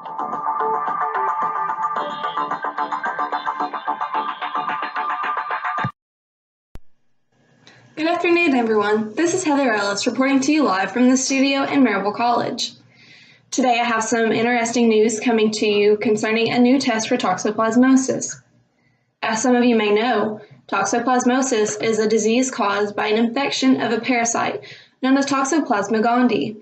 Good afternoon, everyone. This is Heather Ellis reporting to you live from the studio in Maryville College. Today I have some interesting news coming to you concerning a new test for toxoplasmosis. As some of you may know, toxoplasmosis is a disease caused by an infection of a parasite known as Toxoplasma gondii.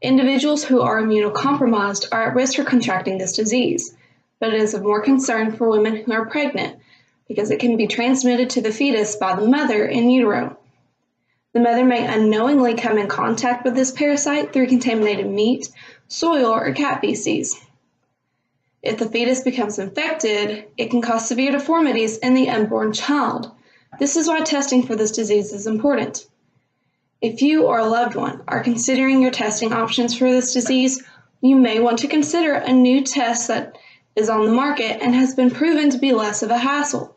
Individuals who are immunocompromised are at risk for contracting this disease, but it is of more concern for women who are pregnant because it can be transmitted to the fetus by the mother in utero. The mother may unknowingly come in contact with this parasite through contaminated meat, soil, or cat feces. If the fetus becomes infected, it can cause severe deformities in the unborn child. This is why testing for this disease is important. If you or a loved one are considering your testing options for this disease, you may want to consider a new test that is on the market and has been proven to be less of a hassle.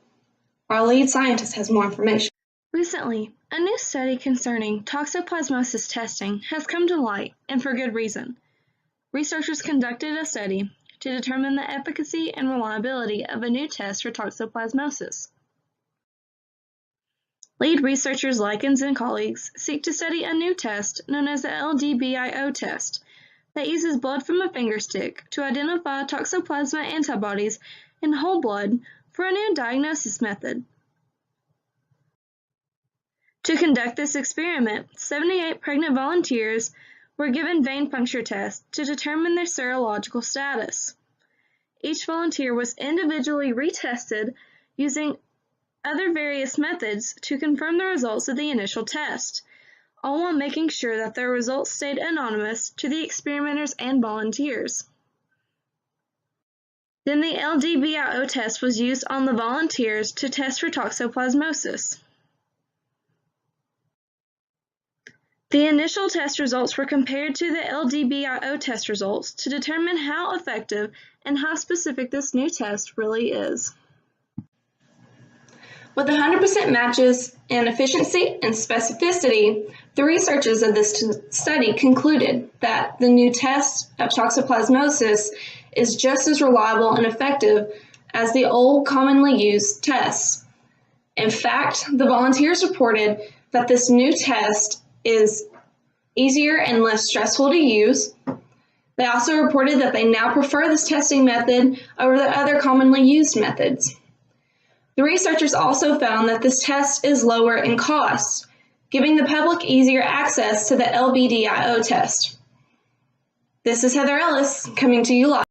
Our lead scientist has more information. Recently, a new study concerning toxoplasmosis testing has come to light, and for good reason. Researchers conducted a study to determine the efficacy and reliability of a new test for toxoplasmosis. Lead researchers Likens and colleagues seek to study a new test known as the LDBIO test that uses blood from a finger stick to identify toxoplasma antibodies in whole blood for a new diagnosis method. To conduct this experiment, 78 pregnant volunteers were given vein puncture tests to determine their serological status. Each volunteer was individually retested using other various methods to confirm the results of the initial test, all while making sure that their results stayed anonymous to the experimenters and volunteers. Then the LDBIO test was used on the volunteers to test for toxoplasmosis. The initial test results were compared to the LDBIO test results to determine how effective and how specific this new test really is. With 100% matches in efficiency and specificity, the researchers of this study concluded that the new test of toxoplasmosis is just as reliable and effective as the old commonly used tests. In fact, the volunteers reported that this new test is easier and less stressful to use. They also reported that they now prefer this testing method over the other commonly used methods. The researchers also found that this test is lower in cost, giving the public easier access to the LBDIO test. This is Heather Ellis coming to you live.